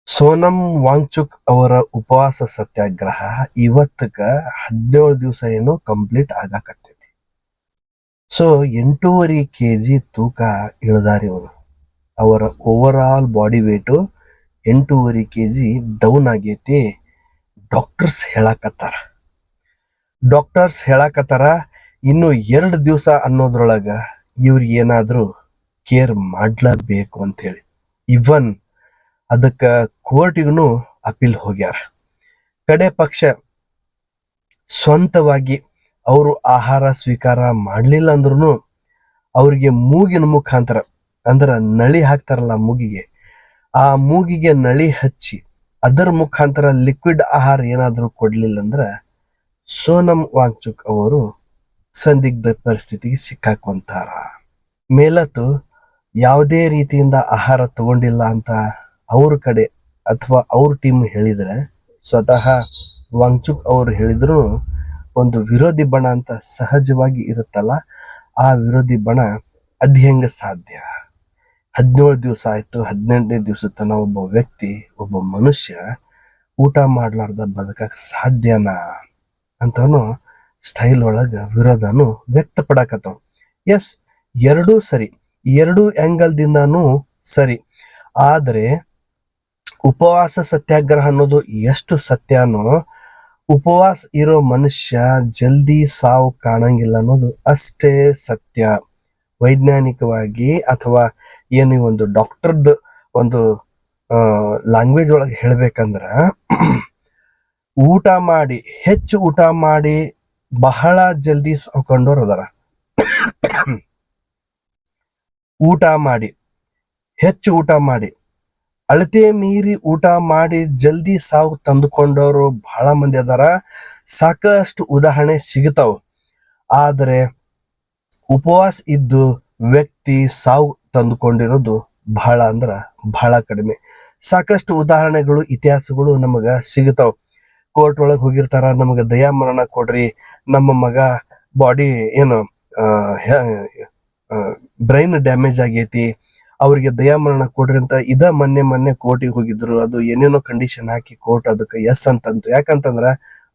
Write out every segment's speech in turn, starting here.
ಸೋನಂ ವಾಂಗ್ಚುಕ್ ಅವರ ಉಪವಾಸ ಸತ್ಯಾಗ್ರಹ ಇವತ್ತಕ 17 ದಿವಸ ಏನೋ ಕಂಪ್ಲೀಟ್ ಆಗಾಕತ್ತೈತಿ. ಸೊ 8.5 kg ತೂಕ ಇಳಿದಾರಿ ಅವರು. ಅವರ over all body weight 8.5 kg down ಆಗೈತಿ. ಡಾಕ್ಟರ್ಸ್ ಹೇಳಾಕತ್ತಾರ ಇನ್ನು 2 ದಿವಸ ಅನ್ನೋದ್ರೊಳಗ ಇವ್ರಿಗೆ ಏನಾದ್ರೂ ಕೇರ್ ಮಾಡ್ಲೇಬೇಕು ಅಂತ ಹೇಳಿ. ಇವನ್ ಅದಕ್ಕ ಕೋರ್ಟಿಗೂ ಅಪೀಲ್ ಹೋಗ್ಯಾರ. ಕಡೆ ಪಕ್ಷ ಸ್ವಂತವಾಗಿ ಅವರು ಆಹಾರ ಸ್ವೀಕಾರ ಮಾಡ್ಲಿಲ್ಲ ಅಂದ್ರೂ ಅವ್ರಿಗೆ ಮೂಗಿನ ಮುಖಾಂತರ ಅಂದ್ರ ನಳಿ ಹಾಕ್ತಾರಲ್ಲ ಮೂಗಿಗೆ, ಆ ಮೂಗಿಗೆ ನಳಿ ಹಚ್ಚಿ ಅದರ ಮುಖಾಂತರ ಲಿಕ್ವಿಡ್ ಆಹಾರ ಏನಾದ್ರೂ ಕೊಡ್ಲಿಲ್ಲ ಅಂದ್ರ ಸೋನಂ ವಾಂಗ್ಚುಕ್ ಅವರು ಸಂದಿಗ್ಧ ಪರಿಸ್ಥಿತಿಗೆ ಸಿಕ್ಕಾಕೊಂತಾರ. ಮೇಲತ್ತು ಯಾವುದೇ ರೀತಿಯಿಂದ ಆಹಾರ ತಗೊಂಡಿಲ್ಲ ಅಂತ ಅವ್ರ ಕಡೆ ಅಥವಾ ಅವ್ರ ಟೀಮ್ ಹೇಳಿದ್ರೆ, ಸ್ವತಃ ವಾಂಗ್ಚುಕ್ ಅವರು ಹೇಳಿದ್ರು ಒಂದು ವಿರೋಧಿ ಬಣ ಅಂತ ಸಹಜವಾಗಿ ಇರುತ್ತಲ್ಲ, ಆ ವಿರೋಧಿ ಬಣ ಅದ್ ಹೆಂಗ ಸಾಧ್ಯ? 17 ದಿವಸ ಆಯ್ತು, 18ನೇ ದಿವಸ ತನ ಒಬ್ಬ ವ್ಯಕ್ತಿ, ಒಬ್ಬ ಮನುಷ್ಯ ಊಟ ಮಾಡ್ಲಾರ್ದ ಬದುಕಕ್ ಸಾಧ್ಯನಾ ಅಂತಾನು ಸ್ಟೈಲ್ ಒಳಗ ವಿರೋಧನು ವ್ಯಕ್ತಪಡಕತ್ತವ್. ಎಸ್, ಎರಡೂ ಸರಿ, ಎರಡು ಆಂಗಲ್ ದಿಂದಾನು ಸರಿ. ಆದ್ರೆ ಉಪವಾಸ ಸತ್ಯಾಗ್ರಹ ಅನ್ನೋದು ಎಷ್ಟು ಸತ್ಯನೋ, ಉಪವಾಸ ಇರೋ ಮನುಷ್ಯ ಜಲ್ದಿ ಸಾವು ಕಾಣಂಗಿಲ್ಲ ಅನ್ನೋದು ಅಷ್ಟೇ ಸತ್ಯ. ವೈಜ್ಞಾನಿಕವಾಗಿ ಅಥವಾ ಏನು ಒಂದು ಡಾಕ್ಟರ್ದ ಒಂದು ಲ್ಯಾಂಗ್ವೇಜ್ ಒಳಗೆ ಹೇಳ್ಬೇಕಂದ್ರ, ಹೆಚ್ಚು ಊಟ ಮಾಡಿ ಬಹಳ ಜಲ್ದಿ ಸಾವ್ಕೊಂಡವ್ರು ಅದಾರ. ಹೆಚ್ಚು ಊಟ ಮಾಡಿ ಅಳತೆ ಮೀರಿ ಊಟ ಮಾಡಿ ಜಲ್ದಿ ಸಾವು ತಂದುಕೊಂಡವರು ಬಹಳ ಮಂದಿ ಅದಾರ. ಸಾಕಷ್ಟು ಉದಾಹರಣೆ ಸಿಗ್ತಾವ. ಆದರೆ ಉಪವಾಸ ಇದ್ದು ವ್ಯಕ್ತಿ ಸಾವು ತಂದುಕೊಂಡಿರೋದು ಬಹಳ ಅಂದ್ರ ಬಹಳ ಕಡಿಮೆ. ಸಾಕಷ್ಟು ಉದಾಹರಣೆಗಳು, ಇತಿಹಾಸಗಳು ನಮಗ ಸಿಗ್ತಾವ. ಕೋರ್ಟ್ ಒಳಗೆ ಹೋಗಿರ್ತಾರ, ನಮಗ ದಯಾ ಮರಣ ಕೊಡ್ರಿ, ನಮ್ಮ ಮಗ ಬಾಡಿ ಏನು ಬ್ರೈನ್ ಡ್ಯಾಮೇಜ್ ಆಗೈತಿ, ಅವ್ರಿಗೆ ದಯಾಮರಣ ಕೊಡ್ರಿ ಅಂತ ಮೊನ್ನೆ ಕೋರ್ಟಿಗೆ ಹೋಗಿದ್ರು. ಅದು ಏನೇನೋ ಕಂಡೀಷನ್ ಹಾಕಿ ಕೋರ್ಟ್ ಅದಕ್ಕೆ ಎಸ್ ಅಂತಂತು. ಯಾಕಂತಂದ್ರ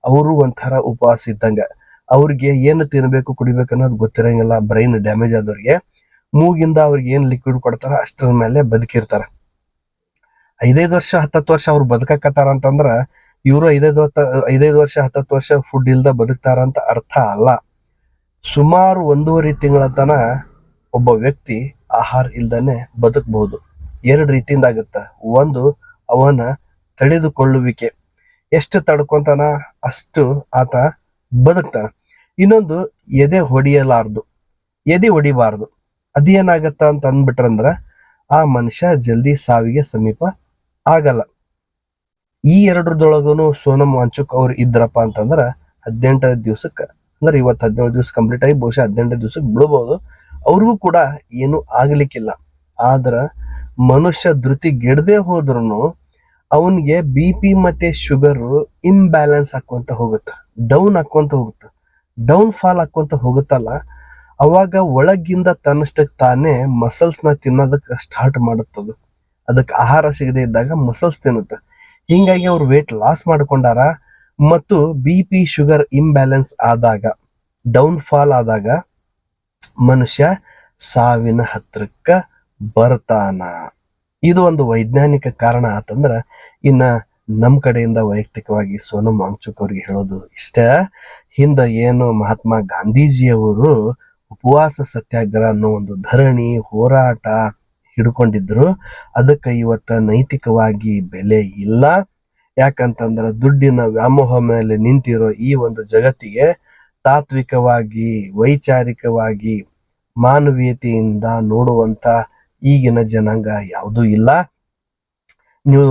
ಅವರು ಒಂಥರ ಉಪವಾಸ ಇದ್ದಂಗ, ಅವ್ರಿಗೆ ಏನು ತಿನ್ಬೇಕು ಕುಡಿಬೇಕು ಅನ್ನೋದು ಗೊತ್ತಿರಂಗಿಲ್ಲ. ಬ್ರೈನ್ ಡ್ಯಾಮೇಜ್ ಆದವ್ರಿಗೆ ಮೂಗಿಂದ ಅವ್ರಿಗೆ ಏನ್ ಲಿಕ್ವಿಡ್ ಕೊಡ್ತಾರ ಅಷ್ಟರ ಮೇಲೆ ಬದುಕಿರ್ತಾರ. 5 ವರ್ಷ 10 ವರ್ಷ ಅವ್ರು ಬದುಕಕತ್ತಾರ ಅಂತಂದ್ರ ಇವರು 5 ವರ್ಷ 10 ವರ್ಷ ಫುಡ್ ಇಲ್ದ ಬದುಕ್ತಾರ ಅಂತ ಅರ್ಥ ಅಲ್ಲ. ಸುಮಾರು 1.5 ತಿಂಗಳ ತನ ಒಬ್ಬ ವ್ಯಕ್ತಿ ಆಹಾರ ಇಲ್ದಾನೆ ಬದುಕಬಹುದು. 2 ರೀತಿಯಿಂದ ಆಗತ್ತ. ಒಂದು, ಅವನ ತಡೆದುಕೊಳ್ಳುವಿಕೆ, ಎಷ್ಟು ತಡ್ಕೊಂತಾನ ಅಷ್ಟು ಆತ ಬದುಕ್ತಾನ. ಇನ್ನೊಂದು, ಎದೆ ಹೊಡಿಬಾರ್ದು. ಅದೇನಾಗತ್ತ ಅಂತ ಅಂದ್ಬಿಟ್ರಂದ್ರ ಆ ಮನುಷ್ಯ ಜಲ್ದಿ ಸಾವಿಗೆ ಸಮೀಪ ಆಗಲ್ಲ. ಈ ಎರಡರದೊಳಗೂನು ಸೋನಂ ವಾಂಗ್ಚುಕ್ ಅವ್ರು ಇದ್ರಪ್ಪ ಅಂತಂದ್ರ 18 ದಿವ್ಸಕ್ಕೆ, ಅಂದ್ರೆ ಇವತ್ತು 17 ದಿವಸ ಕಂಪ್ಲೀಟ್ ಆಗಿ ಬಹುಶಃ 18 ದಿವ್ಸಕ್ಕೆ ಬಿಡಬಹುದು. ಅವ್ರಿಗೂ ಕೂಡ ಏನು ಆಗ್ಲಿಕ್ಕಿಲ್ಲ. ಆದ್ರ ಮನುಷ್ಯ ಧೃತಿಗೆಡದೆ ಹೋದ್ರು ಅವನ್ಗೆ BP ಮತ್ತೆ ಶುಗರ್ ಇಂಬ್ಯಾಲೆನ್ಸ್ ಹಾಕೊಂತ ಹೋಗುತ್ತ, ಡೌನ್ ಫಾಲ್ ಹಾಕೊಂತ ಹೋಗುತ್ತಲ್ಲ. ಅವಾಗ ಒಳಗಿಂದ ತನ್ನಷ್ಟಕ್ಕೆ ತಾನೇ ಮಸಲ್ಸ್ ನ ತಿನ್ನೋದಕ್ಕೆ ಸ್ಟಾರ್ಟ್ ಮಾಡುತ್ತದು. ಅದಕ್ಕೆ ಆಹಾರ ಸಿಗದೆ ಇದ್ದಾಗ ಮಸಲ್ಸ್ ತಿನ್ನುತ್ತ. ಹಿಂಗಾಗಿ ಅವ್ರು ವೇಟ್ ಲಾಸ್ ಮಾಡ್ಕೊಂಡಾರ. ಮತ್ತು BP ಶುಗರ್ ಇಂಬ್ಯಾಲೆನ್ಸ್ ಆದಾಗ, ಡೌನ್ ಫಾಲ್ ಆದಾಗ ಮನುಷ್ಯ ಸಾವಿನ ಹತ್ರಕ್ಕ ಬರ್ತಾನ. ಇದು ಒಂದು ವೈಜ್ಞಾನಿಕ ಕಾರಣ ಆತಂದ್ರ, ಇನ್ನ ನಮ್ ಕಡೆಯಿಂದ ವೈಯಕ್ತಿಕವಾಗಿ ಸೋನಂ ವಾಂಗ್ಚುಕ್ ಅವ್ರಿಗೆ ಹೇಳೋದು ಇಷ್ಟ. ಹಿಂದ ಏನು ಮಹಾತ್ಮ ಗಾಂಧೀಜಿಯವರು ಉಪವಾಸ ಸತ್ಯಾಗ್ರಹ ಅನ್ನೋ ಒಂದು ಧರಣಿ ಹೋರಾಟ ಹಿಡ್ಕೊಂಡಿದ್ರು, ಅದಕ್ಕೆ ಇವತ್ತ ನೈತಿಕವಾಗಿ ಬೆಲೆ ಇಲ್ಲ. ಯಾಕಂತಂದ್ರ ದುಡ್ಡಿನ ವ್ಯಾಮೋಹ ಮೇಲೆ ನಿಂತಿರೋ ಈ ಒಂದು ಜಗತ್ತಿಗೆ ತಾತ್ವಿಕವಾಗಿ, ವೈಚಾರಿಕವಾಗಿ, ಮಾನವೀಯತೆಯಿಂದ ನೋಡುವಂತ ಈಗಿನ ಜನಾಂಗ ಯಾವುದೂ ಇಲ್ಲ. ನೀವು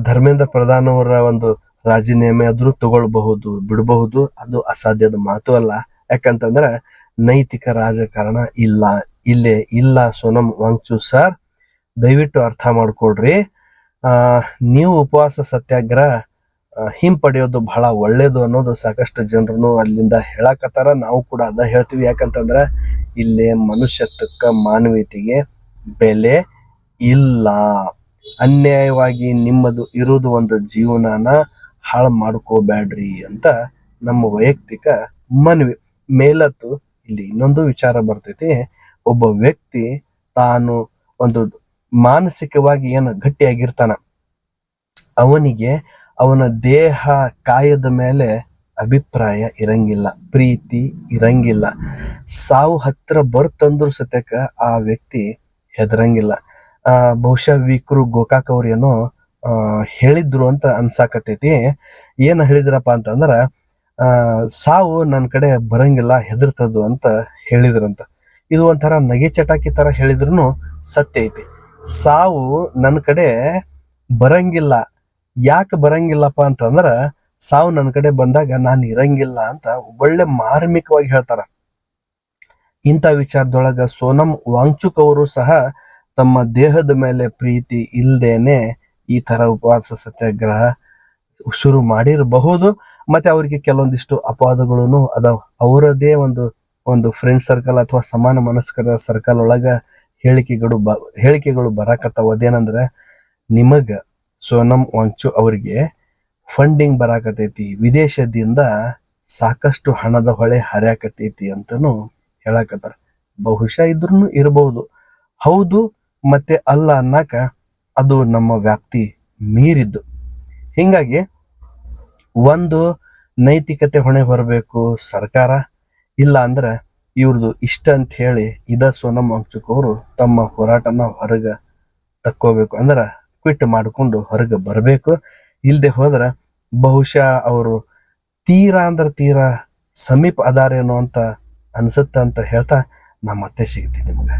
ಧರ್ಮೇಂದ್ರ ಪ್ರಧಾನ್ ಅವರ ಒಂದು ರಾಜೀನಾಮೆ ಆದ್ರೂ ತಗೊಳ್ಬಹುದು, ಬಿಡಬಹುದು. ಅದು ಅಸಾಧ್ಯದ ಮಾತು ಅಲ್ಲ. ಯಾಕಂತಂದ್ರ ನೈತಿಕ ರಾಜಕಾರಣ ಇಲ್ಲೇ ಇಲ್ಲ. ಸೋನಂ ವಾಂಗ್ಚುಕ್ ಸರ್, ದಯವಿಟ್ಟು ಅರ್ಥ ಮಾಡ್ಕೊಳ್ರಿ. ನೀವು ಉಪವಾಸ ಸತ್ಯಾಗ್ರಹ ಹಿಂಪಡೆಯೋದು ಬಹಳ ಒಳ್ಳೇದು ಅನ್ನೋದು ಸಾಕಷ್ಟು ಜನರು ಅಲ್ಲಿಂದ ಹೇಳಕತ್ತಾರ. ನಾವು ಕೂಡ ಅದ ಹೇಳ್ತೀವಿ. ಯಾಕಂತಂದ್ರ ಇಲ್ಲೇ ಮನುಷ್ಯತ್ವಕ್ಕ, ಮಾನವೀಯತೆಗೆ ಬೆಲೆ ಇಲ್ಲ. ಅನ್ಯಾಯವಾಗಿ ನಿಮ್ಮದು ಇರೋದು ಒಂದು ಜೀವನನ ಹಾಳು ಮಾಡ್ಕೋಬ್ಯಾಡ್ರಿ ಅಂತ ನಮ್ಮ ವೈಯಕ್ತಿಕ ಮನವಿ. ಮೇಲತ್ತು ಇಲ್ಲಿ ಇನ್ನೊಂದು ವಿಚಾರ ಬರ್ತೈತಿ. ಒಬ್ಬ ವ್ಯಕ್ತಿ ತಾನು ಒಂದು ಮಾನಸಿಕವಾಗಿ ಏನು ಗಟ್ಟಿಯಾಗಿರ್ತಾನ, ಅವನಿಗೆ ಅವನ ದೇಹ ಕಾಯದ ಮೇಲೆ ಅಭಿಪ್ರಾಯ ಇರಂಗಿಲ್ಲ, ಪ್ರೀತಿ ಇರಂಗಿಲ್ಲ. ಸಾವು ಹತ್ರ ಬರ್ತಂದ್ರು ಸತ್ಯಕ್ಕ ಆ ವ್ಯಕ್ತಿ ಹೆದರಂಗಿಲ್ಲ. ಬಹುಶಃ ವಿಕ್ರು ಗೋಕಾಕ್ ಅವ್ರು ಏನೋ ಹೇಳಿದ್ರು ಅಂತ ಅನ್ಸಾಕತೈತಿ. ಏನ್ ಹೇಳಿದ್ರಪ್ಪ ಅಂತಂದ್ರ ಸಾವು ನನ್ನ ಕಡೆ ಬರಂಗಿಲ್ಲ, ಹೆದರ್ತದು ಅಂತ ಹೇಳಿದ್ರಂತ. ಇದು ಒಂಥರ ನಗೆ ಚಟಾಕಿ ತರ ಹೇಳಿದ್ರು ಸತ್ಯ ಐತಿ. ಸಾವು ನನ್ನ ಕಡೆ ಬರಂಗಿಲ್ಲ. ಯಾಕೆ ಬರಂಗಿಲ್ಲಪ್ಪ ಅಂತಂದ್ರ ಸಾವು ನನ್ನ ಕಡೆ ಬಂದಾಗ ನಾನು ಇರಂಗಿಲ್ಲ ಅಂತ ಒಳ್ಳೆ ಮಾರ್ಮಿಕವಾಗಿ ಹೇಳ್ತಾರ. ಇಂಥ ವಿಚಾರದೊಳಗ ಸೋನಂ ವಾಂಗ್ಚುಕ್ ಅವರು ಸಹ ತಮ್ಮ ದೇಹದ ಮೇಲೆ ಪ್ರೀತಿ ಇಲ್ದೇನೆ ಈ ತರ ಉಪವಾಸ ಸತ್ಯಾಗ್ರಹ ಶುರು ಮಾಡಿರಬಹುದು. ಮತ್ತೆ ಅವ್ರಿಗೆ ಕೆಲವೊಂದಿಷ್ಟು ಅಪವಾದಗಳು ಅದಾವ. ಅವರದೇ ಒಂದು ಫ್ರೆಂಡ್ ಸರ್ಕಲ್ ಅಥವಾ ಸಮಾನ ಮನಸ್ಕರ ಸರ್ಕಲ್ ಒಳಗ ಹೇಳಿಕೆಗಳು ಬರಾಕತ್ತಾವ. ಅದೇನಂದ್ರೆ, ನಿಮಗ ಸೋನಂ ವಾಂಗ್ಚುಕ್ ಅವರಿಗೆ ಫಂಡಿಂಗ್ ಬರಾಕತೈತಿ, ವಿದೇಶದಿಂದ ಸಾಕಷ್ಟು ಹಣದ ಹೊಳೆ ಹರಿಯಾಕತೈತಿ ಅಂತನೂ ಹೇಳಕತ್ತಾರ. ಬಹುಶಃ ಇದ್ರೂ ಇರಬಹುದು. ಹೌದು ಮತ್ತೆ ಅಲ್ಲ ಅನ್ನಕ ಅದು ನಮ್ಮ ವ್ಯಾಪ್ತಿ ಮೀರಿದ್ದು. ಹಿಂಗಾಗಿ ಒಂದು ನೈತಿಕತೆ ಹೊಣೆ ಹೊರಬೇಕು ಸರ್ಕಾರ, ಇಲ್ಲ ಅಂದ್ರೆ ಇವ್ರದ್ದು ಇಷ್ಟ ಅಂತ ಹೇಳಿ ಸೋನಂ ವಾಂಗ್ಚುಕ್ ಅವರು ತಮ್ಮ ಹೋರಾಟನ ಹೊರಗ ತಕ್ಕೋಬೇಕು, ಅಂದ್ರ ಕ್ವಿಟ್ ಮಾಡಿಕೊಂಡು ಹೊರಗೆ ಬರಬೇಕು. ಇಲ್ದೆ ಹೋದ್ರ ಬಹುಶಃ ಅವರು ತೀರಾ ಸಮೀಪ ಅದಾರೇನೋ ಅಂತ ಅನ್ಸುತ್ತ ಅಂತ ಹೇಳ್ತಾ ನಾ ಮತ್ತೆ ಸಿಗ್ತೀನಿ ನಿಮ್ಗೆ.